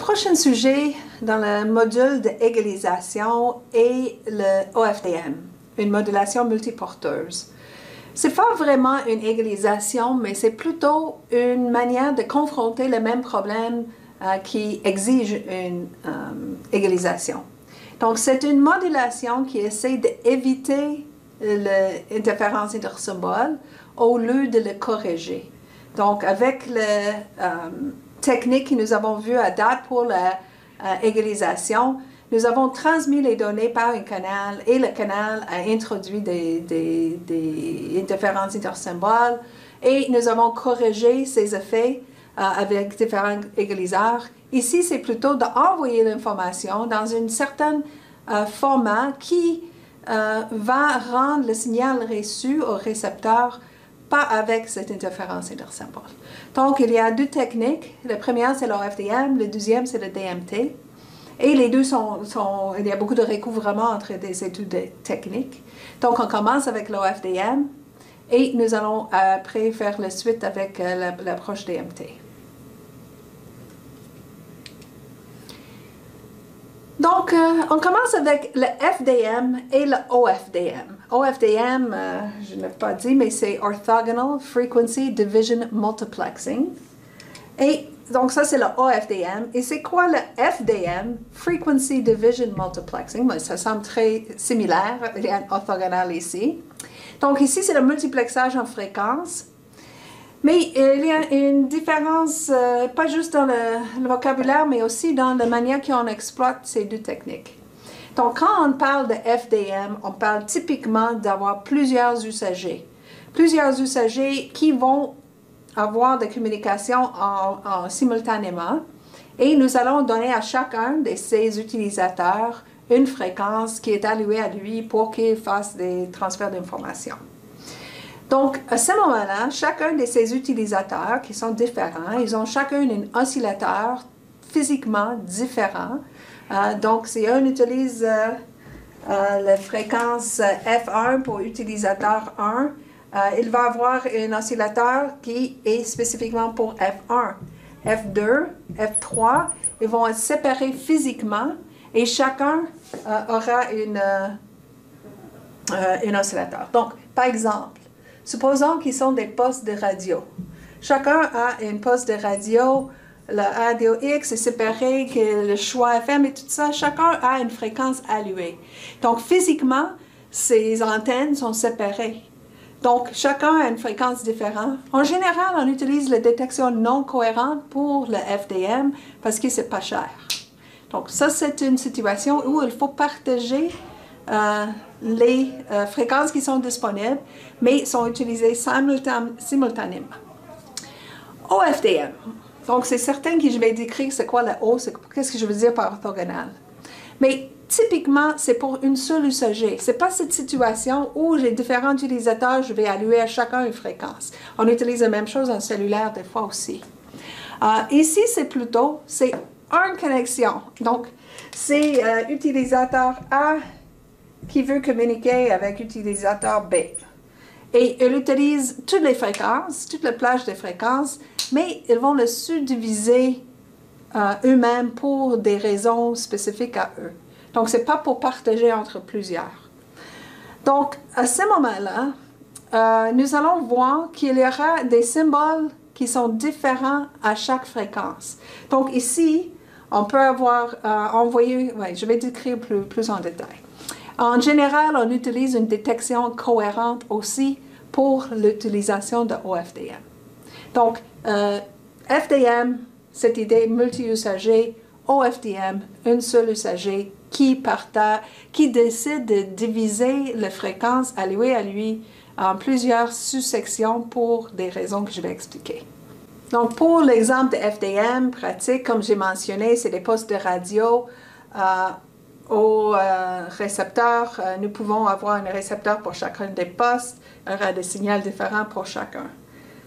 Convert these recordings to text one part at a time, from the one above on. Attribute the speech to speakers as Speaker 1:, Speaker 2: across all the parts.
Speaker 1: prochain sujet dans le module d'égalisation est le OFDM, une modulation multiporteuse. Ce n'est pas vraiment une égalisation, mais c'est plutôt une manière de confronter le même problème qui exige une égalisation. Donc, c'est une modulation qui essaie d'éviter l'interférence intersymboles au lieu de le corriger. Donc, avec la technique que nous avons vue à date pour l'égalisation, nous avons transmis les données par un canal et le canal a introduit des interférences intersymboles et nous avons corrigé ces effets avec différents égaliseurs. Ici, c'est plutôt d'envoyer l'information dans un certain format qui va rendre le signal reçu au récepteur pas avec cette interférence intersymbole. Donc, il y a deux techniques. La première, c'est l'OFDM. Le deuxième, c'est le DMT. Et les deux il y a beaucoup de recouvrement entre ces deux techniques. Donc, on commence avec l'OFDM et nous allons après faire la suite avec l'approche DMT. Donc, on commence avec le FDM et le OFDM. OFDM, je ne l'ai pas dit, mais c'est Orthogonal Frequency Division Multiplexing. Et donc, ça, c'est le OFDM. Et c'est quoi le FDM, Frequency Division Multiplexing? Ben, ça semble très similaire, il y a un orthogonal ici. Donc, ici, c'est le multiplexage en fréquence. Mais il y a une différence, pas juste dans le vocabulaire, mais aussi dans la manière qu'on exploite ces deux techniques. Donc, quand on parle de FDM, on parle typiquement d'avoir plusieurs usagers. Plusieurs usagers qui vont avoir des communications simultanément. Et nous allons donner à chacun de ces utilisateurs une fréquence qui est allouée à lui pour qu'il fasse des transferts d'informations. Donc, à ce moment-là, chacun de ces utilisateurs qui sont différents, ils ont chacun un oscillateur physiquement différent. Donc, si on utilise la fréquence F1 pour utilisateur 1, il va avoir un oscillateur qui est spécifiquement pour F1. F2, F3, ils vont être séparés physiquement et chacun aura un oscillateur. Donc, par exemple, supposons qu'ils sont des postes de radio. Chacun a un poste de radio, le radio X est séparé, que le choix FM et tout ça, chacun a une fréquence allouée. Donc, physiquement, ces antennes sont séparées. Donc, chacun a une fréquence différente. En général, on utilise la détection non cohérente pour le FDM parce que c'est pas cher. Donc, ça, c'est une situation où il faut partager les fréquences qui sont disponibles, mais sont utilisées simultanément. OFDM. Donc, c'est certain que je vais décrire c'est quoi le O, qu'est-ce que je veux dire par orthogonal. Mais typiquement, c'est pour une seule usager. Ce n'est pas cette situation où j'ai différents utilisateurs, je vais allouer à chacun une fréquence. On utilise la même chose en cellulaire des fois aussi. Ici, c'est une connexion. Donc, c'est utilisateur A qui veut communiquer avec utilisateur B. Et ils utilisent toutes les fréquences, toute la plage de fréquences, mais ils vont le subdiviser eux-mêmes pour des raisons spécifiques à eux. Donc, ce n'est pas pour partager entre plusieurs. Donc, à ce moment-là, nous allons voir qu'il y aura des symboles qui sont différents à chaque fréquence. Donc, ici, on peut avoir je vais décrire plus en détail. En général, on utilise une détection cohérente aussi pour l'utilisation de OFDM. Donc, FDM, cette idée multi-usager, OFDM, un seul usager qui décide de diviser la fréquence allouée à lui en plusieurs sous-sections pour des raisons que je vais expliquer. Donc, pour l'exemple de FDM pratique, comme j'ai mentionné, c'est des postes de radio. Au récepteur, nous pouvons avoir un récepteur pour chacun des postes, il y aura des signaux différents pour chacun.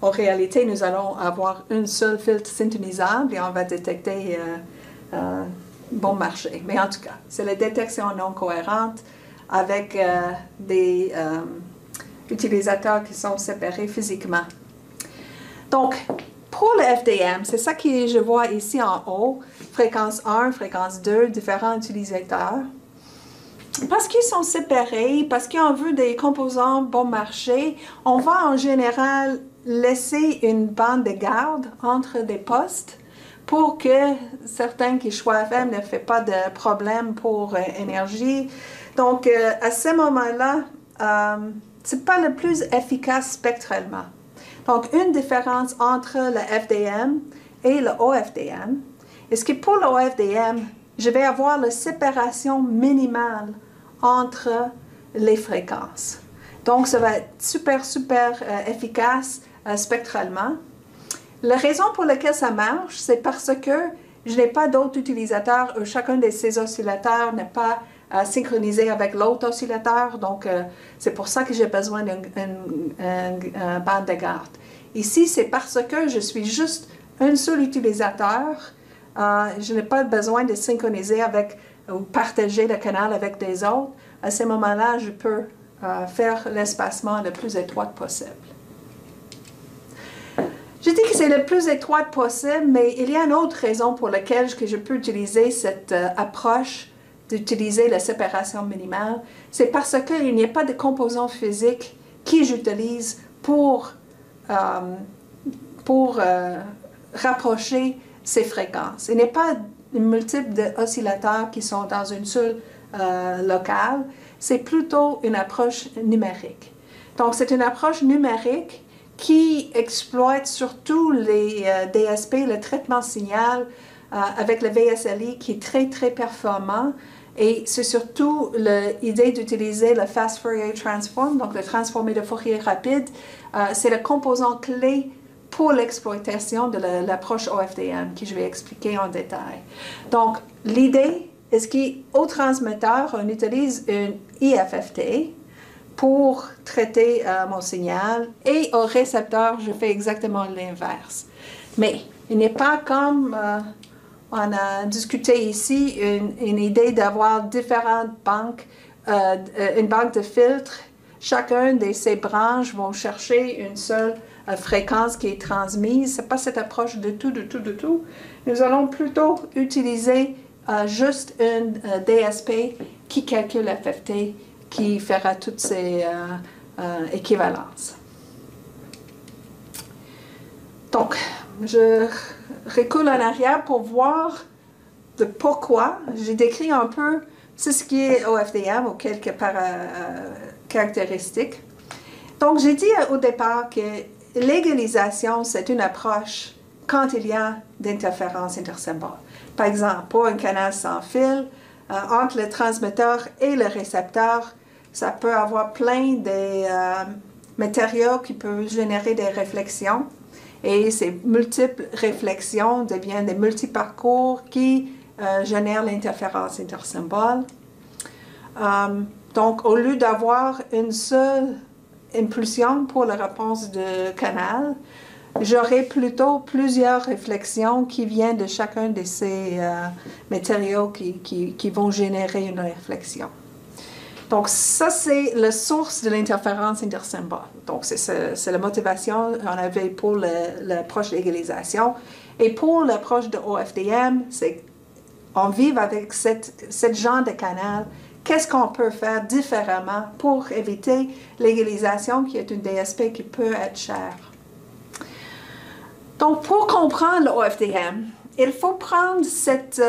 Speaker 1: En réalité, nous allons avoir un seul filtre synthonisable et on va détecter bon marché. Mais en tout cas, c'est la détection non cohérente avec des utilisateurs qui sont séparés physiquement. Donc, pour le FDM, c'est ça que je vois ici en haut, fréquence 1, fréquence 2, différents utilisateurs. Parce qu'ils sont séparés, parce qu'on veut des composants bon marché, on va en général laisser une bande de garde entre des postes pour que certains qui choix FM ne fait pas de problème pour énergie. Donc, à ce moment-là, c'est pas le plus efficace spectralement. Donc, une différence entre le FDM et le OFDM, est-ce que pour le OFDM, je vais avoir la séparation minimale entre les fréquences. Donc, ça va être super efficace spectralement. La raison pour laquelle ça marche, c'est parce que je n'ai pas d'autres utilisateurs. Chacun de ces oscillateurs n'est pas synchronisé avec l'autre oscillateur. Donc, c'est pour ça que j'ai besoin d'une bande de garde. Ici, c'est parce que je suis juste un seul utilisateur. Je n'ai pas besoin de synchroniser avec ou partager le canal avec des autres. À ce moment-là, je peux faire l'espacement le plus étroit possible. Je dis que c'est le plus étroit possible, mais il y a une autre raison pour laquelle je peux utiliser cette approche d'utiliser la séparation minimale. C'est parce qu'il n'y a pas de composants physiques que j'utilise pour rapprocher ces fréquences. Il n'y a pas de multiples d'oscillateurs qui sont dans une seule locale. C'est plutôt une approche numérique. Donc, c'est une approche numérique qui exploite surtout les DSP, le traitement signal avec le VSLI qui est très performant. Et c'est surtout l'idée d'utiliser le Fast Fourier Transform, donc le transformé de Fourier rapide. C'est le composant clé pour l'exploitation de l'approche OFDM que je vais expliquer en détail. Donc, l'idée est qu'au transmetteur, on utilise une IFFT pour traiter mon signal et au récepteur, je fais exactement l'inverse. Mais il n'est pas comme on a discuté ici une idée d'avoir différentes banques, une banque de filtres. Chacun de ces branches vont chercher une seule fréquence qui est transmise. Ce n'est pas cette approche de tout. Nous allons plutôt utiliser juste une DSP qui calcule FFT, qui fera toutes ces équivalences. Donc, je recule en arrière pour voir de pourquoi. J'ai décrit un peu ce qui est OFDM ou quelques caractéristiques. Donc, j'ai dit au départ que l'égalisation, c'est une approche quand il y a d'interférences intersymboles. Par exemple, pour un canal sans fil, entre le transmetteur et le récepteur, ça peut avoir plein de matériaux qui peuvent générer des réflexions. Et ces multiples réflexions deviennent des multiparcours qui génèrent l'interférence intersymbole. Donc, au lieu d'avoir une seule impulsion pour la réponse de canal, j'aurai plutôt plusieurs réflexions qui viennent de chacun de ces matériaux qui vont générer une réflexion. Donc, ça, c'est la source de l'interférence intersymbole. Donc, c'est la motivation qu'on avait pour l'approche d'égalisation. Et pour l'approche de OFDM, c'est on vit avec ce genre de canal. Qu'est-ce qu'on peut faire différemment pour éviter l'égalisation qui est une DSP qui peut être chère? Donc, pour comprendre le OFDM, il faut prendre cette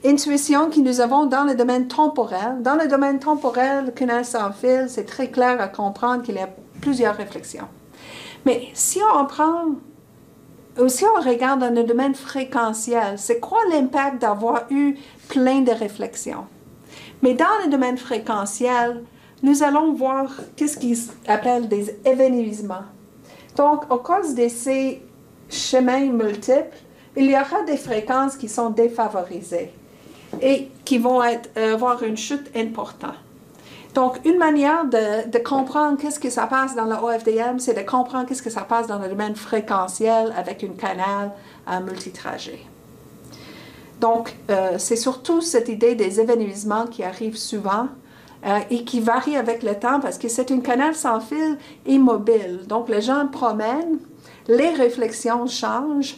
Speaker 1: intuition que nous avons dans le domaine temporel. Dans le domaine temporel, le canal sans fil, c'est très clair à comprendre qu'il y a plusieurs réflexions. Mais si on regarde dans le domaine fréquentiel, c'est quoi l'impact d'avoir eu plein de réflexions? Mais dans le domaine fréquentiel, nous allons voir qu'est-ce qu'ils appellent des évanouissements. Donc, à cause de ces chemins multiples, il y aura des fréquences qui sont défavorisées et qui vont avoir une chute importante. Donc, une manière de comprendre qu'est-ce que ça passe dans le OFDM, c'est de comprendre qu'est-ce que ça passe dans le domaine fréquentiel avec un canal à multitrajet. Donc, c'est surtout cette idée des évanouissements qui arrivent souvent et qui varient avec le temps parce que c'est un canal sans fil immobile. Donc, les gens promènent, les réflexions changent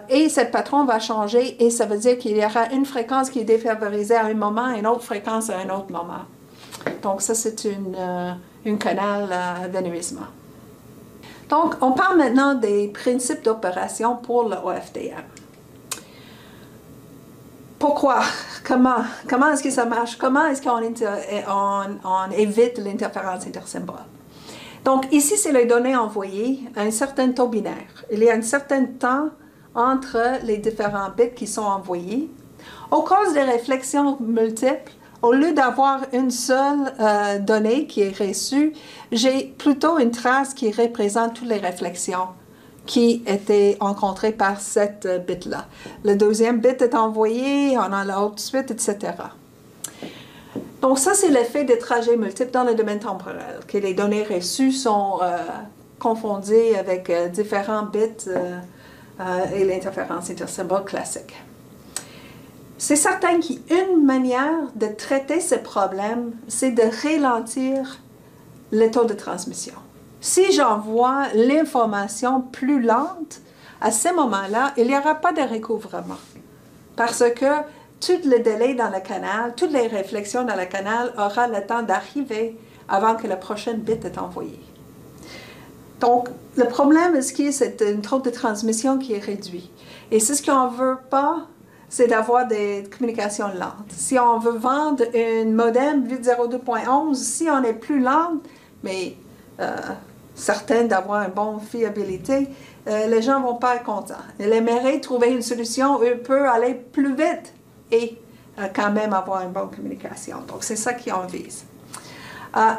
Speaker 1: et ce patron va changer et ça veut dire qu'il y aura une fréquence qui est défavorisée à un moment et une autre fréquence à un autre moment. Donc ça, c'est une canal d'anévrisme. Donc, on parle maintenant des principes d'opération pour le OFDM. Pourquoi? Comment est-ce que ça marche? Comment est-ce qu'on évite l'interférence intersymbole? Donc, ici, c'est les données envoyées à un certain taux binaire. Il y a un certain temps entre les différents bits qui sont envoyés. Au cause des réflexions multiples, au lieu d'avoir une seule donnée qui est reçue, j'ai plutôt une trace qui représente toutes les réflexions qui étaient rencontrées par cette bit-là. Le deuxième bit est envoyé, on a l'autre suite, etc. Donc ça, c'est l'effet des trajets multiples dans le domaine temporel, que les données reçues sont confondues avec différents bits et l'interférence intersymbole classique. C'est certain qu'une manière de traiter ce problème, c'est de ralentir le taux de transmission. Si j'envoie l'information plus lente, à ce moment-là, il n'y aura pas de recouvrement. Parce que tout le délai dans le canal, toutes les réflexions dans le canal aura le temps d'arriver avant que la prochaine bit est envoyée. Donc, le problème est que c'est un taux de transmission qui est réduit. Et c'est ce qu'on ne veut pas, c'est d'avoir des communications lentes. Si on veut vendre une modem 802.11, si on est plus lente, mais certain d'avoir une bonne fiabilité, les gens ne vont pas être contents. Ils aimeraient trouver une solution, eux, peut aller plus vite et quand même avoir une bonne communication. Donc, c'est ça qu'on vise.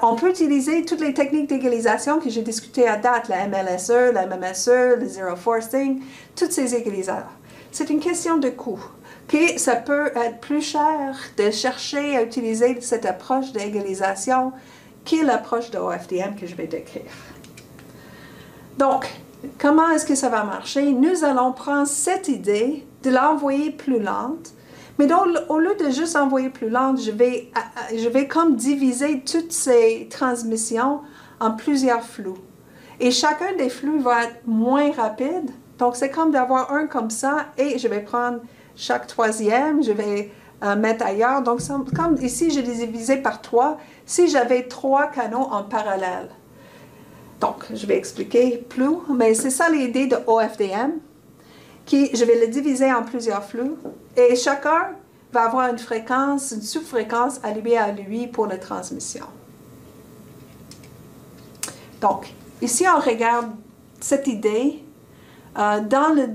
Speaker 1: On peut utiliser toutes les techniques d'égalisation que j'ai discutées à date, la MLSE, la MMSE, le Zero Forcing, toutes ces égalisateurs. C'est une question de coût. Okay? Ça peut être plus cher de chercher à utiliser cette approche d'égalisation que l'approche de OFDM que je vais décrire. Donc, comment est-ce que ça va marcher? Nous allons prendre cette idée de l'envoyer plus lente, mais donc, au lieu de juste envoyer plus lente, je vais comme diviser toutes ces transmissions en plusieurs flux. Et chacun des flux va être moins rapide. Donc, c'est comme d'avoir un comme ça et je vais prendre chaque troisième, je vais mettre ailleurs. Donc, comme ici, je les ai divisés par 3, si j'avais 3 canaux en parallèle. Donc, je vais expliquer plus, mais c'est ça l'idée de OFDM, je vais le diviser en plusieurs flux, et chacun va avoir une fréquence, une sous-fréquence allouée à lui pour la transmission. Donc, ici, on regarde cette idée dans le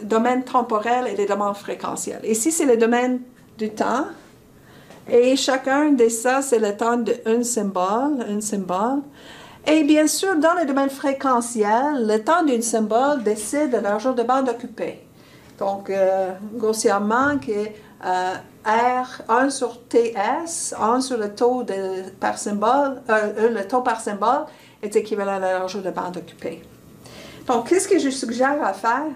Speaker 1: domaine temporel et le domaine fréquentiel. Ici, c'est le domaine du temps. Et chacun de ça, c'est le temps d'un symbole. Et bien sûr, dans le domaine fréquentiel, le temps d'un symbole décide de la largeur de bande occupée. Donc, grossièrement, que R, 1 sur TS, 1 sur le taux par symbole, le taux par symbole est équivalent à la largeur de bande occupée. Donc, qu'est-ce que je suggère à faire?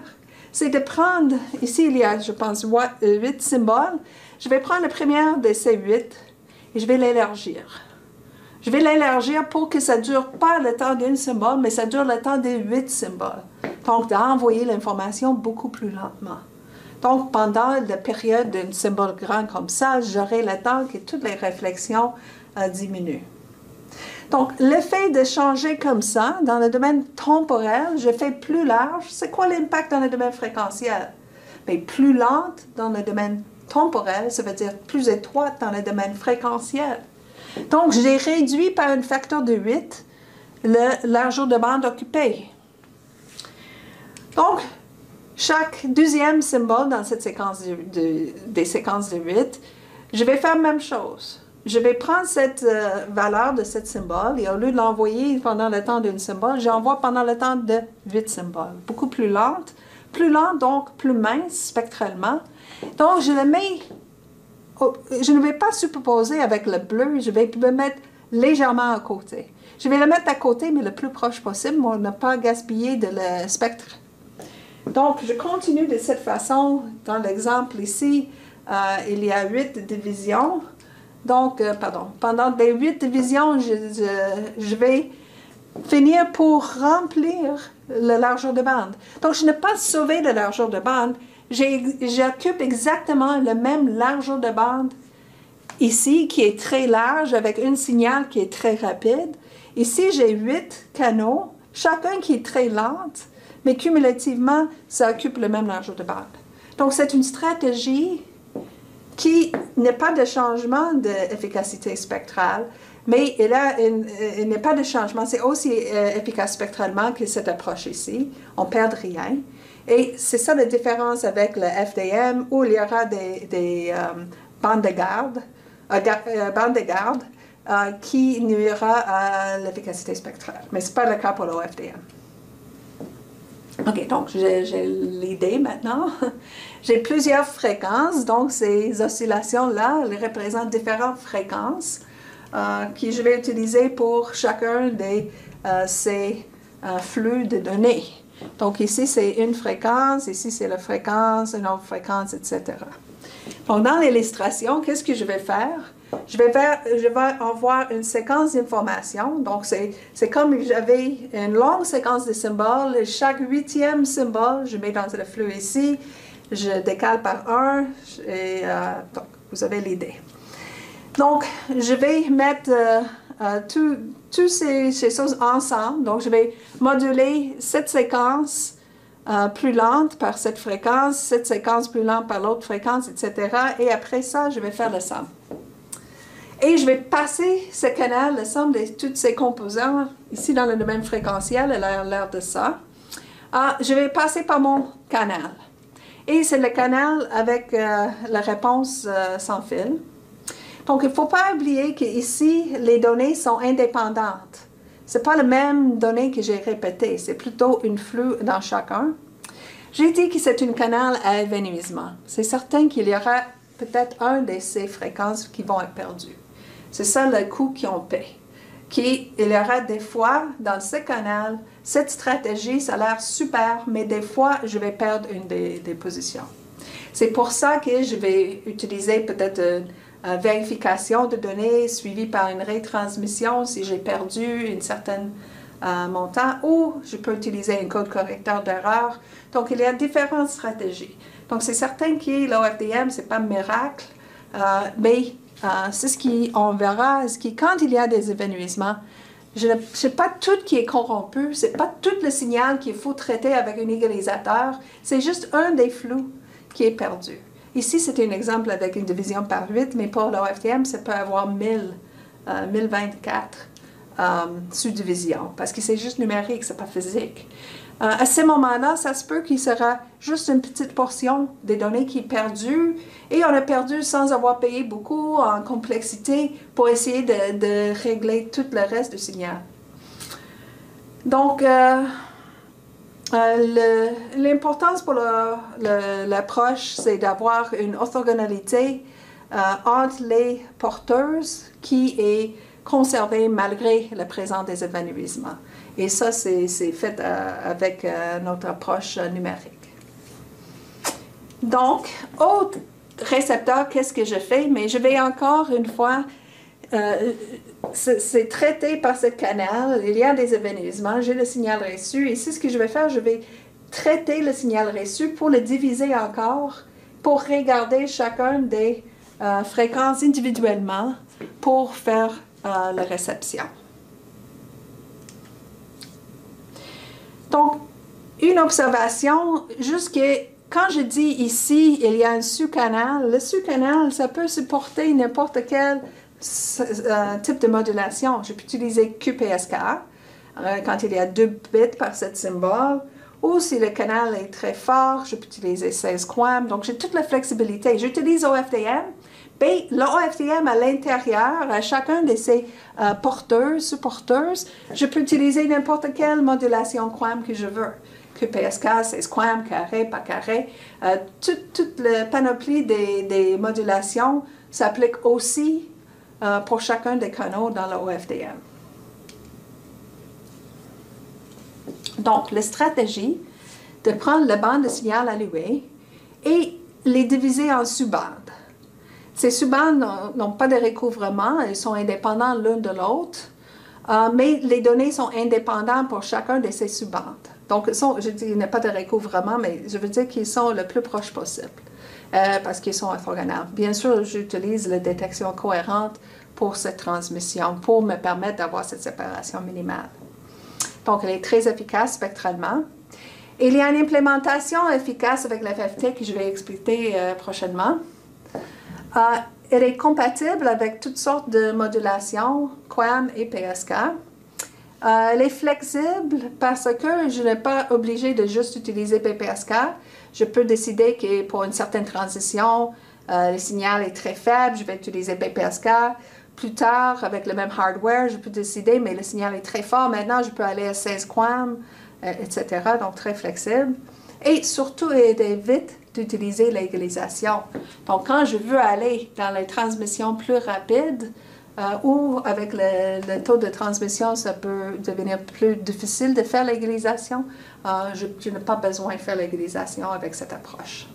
Speaker 1: C'est de prendre, ici il y a, je pense, 8 symboles. Je vais prendre la première de ces 8 et je vais l'élargir. Je vais l'élargir pour que ça ne dure pas le temps d'un symbole, mais ça dure le temps des 8 symboles. Donc, d'envoyer l'information beaucoup plus lentement. Donc, pendant la période d'un symbole grand comme ça, j'aurai le temps que toutes les réflexions diminuent. Donc, l'effet de changer comme ça, dans le domaine temporel, je fais plus large. C'est quoi l'impact dans le domaine fréquentiel? Mais plus lente dans le domaine temporel, ça veut dire plus étroite dans le domaine fréquentiel. Donc, j'ai réduit par un facteur de 8 la largeur de bande occupée. Donc, chaque deuxième symbole dans cette séquence des séquences de 8, je vais faire la même chose. Je vais prendre cette valeur de ce symbole et au lieu de l'envoyer pendant le temps d'un symbole, j'envoie pendant le temps de 8 symboles. Beaucoup plus lente, donc plus mince spectralement. Donc, je le mets, je ne vais pas superposer avec le bleu, je vais me mettre légèrement à côté. Je vais le mettre à côté, mais le plus proche possible pour ne pas gaspiller de le spectre. Donc, je continue de cette façon. Dans l'exemple ici, il y a 8 divisions. Donc, pendant les 8 divisions, je vais finir pour remplir la largeur de bande. Donc, je n'ai pas sauvé la largeur de bande. J'occupe exactement la même largeur de bande ici, qui est très large, avec un signal qui est très rapide. Ici, j'ai 8 canaux, chacun qui est très lent, mais cumulativement, ça occupe la même largeur de bande. Donc, c'est une stratégie qui n'est pas de changement d'efficacité spectrale, mais il n'est pas de changement. C'est aussi efficace spectralement que cette approche ici. On ne perd rien. Et c'est ça la différence avec le FDM, où il y aura des bandes de garde, qui nuira à l'efficacité spectrale. Mais ce n'est pas le cas pour l'OFDM. OK, donc j'ai l'idée maintenant. J'ai plusieurs fréquences, donc ces oscillations-là, elles représentent différentes fréquences que je vais utiliser pour chacun de ces flux de données. Donc ici, c'est une fréquence, ici, c'est la fréquence, une autre fréquence, etc. Donc dans l'illustration, qu'est-ce que je vais faire? Je vais avoir une séquence d'informations. Donc, c'est comme j'avais une longue séquence de symboles. Et chaque 8e symbole, je mets dans le flux ici. Je décale par 1. Et donc, vous avez l'idée. Donc, je vais mettre toutes ces choses ensemble. Donc, je vais moduler cette séquence plus lente par cette séquence plus lente par l'autre fréquence, etc. Et après ça, je vais faire la somme. Et je vais passer ce canal, la somme de tous ces composants, ici dans le domaine fréquentiel, elle a l'air de ça. Je vais passer par mon canal. Et c'est le canal avec la réponse sans fil. Donc, il ne faut pas oublier qu'ici, les données sont indépendantes. Ce n'est pas les mêmes données que j'ai répétées, c'est plutôt une flux dans chacun. J'ai dit que c'est un canal à évanouissement. C'est certain qu'il y aura peut-être un de ces fréquences qui vont être perdues. C'est ça le coût qu'on paie. Il y aura des fois, dans ce canal, cette stratégie, ça a l'air super, mais des fois, je vais perdre une des positions. C'est pour ça que je vais utiliser peut-être une vérification de données suivie par une retransmission si j'ai perdu un certain montant, ou je peux utiliser un code correcteur d'erreur. Donc, il y a différentes stratégies. Donc, c'est certain que l'OFDM, ce n'est pas un miracle, mais c'est ce qu'on verra, quand il y a des évanouissements, ce n'est pas tout qui est corrompu, ce n'est pas tout le signal qu'il faut traiter avec un égalisateur, c'est juste un des flux qui est perdu. Ici, c'est un exemple avec une division par 8, mais pour l'OFDM, ça peut avoir 1024 subdivisions, parce que c'est juste numérique, ce n'est pas physique. À ce moment-là, ça se peut qu'il sera juste une petite portion des données qui est perdue, et on a perdu sans avoir payé beaucoup en complexité pour essayer de régler tout le reste du signal. Donc, l'importance pour l'approche, c'est d'avoir une orthogonalité entre les porteuses qui est conservée malgré la présence des évanouissements. Et ça, c'est fait avec notre approche numérique. Donc, au récepteur, qu'est-ce que je fais? Mais je vais encore une fois, c'est traité par ce canal, il y a des évanouissements, j'ai le signal reçu, et c'est ce que je vais faire, je vais traiter le signal reçu pour le diviser encore, pour regarder chacun des fréquences individuellement pour faire la réception. Donc, une observation, juste que quand je dis ici, il y a un sous-canal, le sous-canal, ça peut supporter n'importe quel type de modulation. Je peux utiliser QPSK quand il y a 2 bits par cet symbole, ou si le canal est très fort, je peux utiliser 16 QAM. Donc, j'ai toute la flexibilité. J'utilise OFDM, mais l'OFDM à l'intérieur, à chacun de ces porteuses, sous-porteuses, je peux utiliser n'importe quelle modulation QAM que je veux. QPSK, 16 QAM, carré, pas carré. Toute la panoplie des modulations s'applique aussi pour chacun des canaux dans l'OFDM. Donc, la stratégie de prendre la bande de signal alloué et les diviser en sous-bandes. Ces sous-bandes n'ont pas de recouvrement, elles sont indépendantes l'une de l'autre, mais les données sont indépendantes pour chacun de ces sous-bandes. Donc, je dis, il n'y a pas de recouvrement, mais je veux dire qu'ils sont le plus proche possible parce qu'ils sont orthogonales. Bien sûr, j'utilise la détection cohérente pour cette transmission, pour me permettre d'avoir cette séparation minimale. Donc, elle est très efficace spectralement. Il y a une implémentation efficace avec la FFT que je vais expliquer prochainement. Elle est compatible avec toutes sortes de modulations, QAM et PSK. Elle est flexible parce que je n'ai pas obligé de juste utiliser PPSK. Je peux décider que pour une certaine transition, le signal est très faible, je vais utiliser PPSK. Plus tard, avec le même hardware, je peux décider, mais le signal est très fort. Maintenant, je peux aller à 16 QAM, etc. Donc, très flexible. Et surtout, il évite d'utiliser l'égalisation. Donc, quand je veux aller dans les transmissions plus rapides, ou avec le taux de transmission, ça peut devenir plus difficile de faire l'égalisation. Je n'ai pas besoin de faire l'égalisation avec cette approche.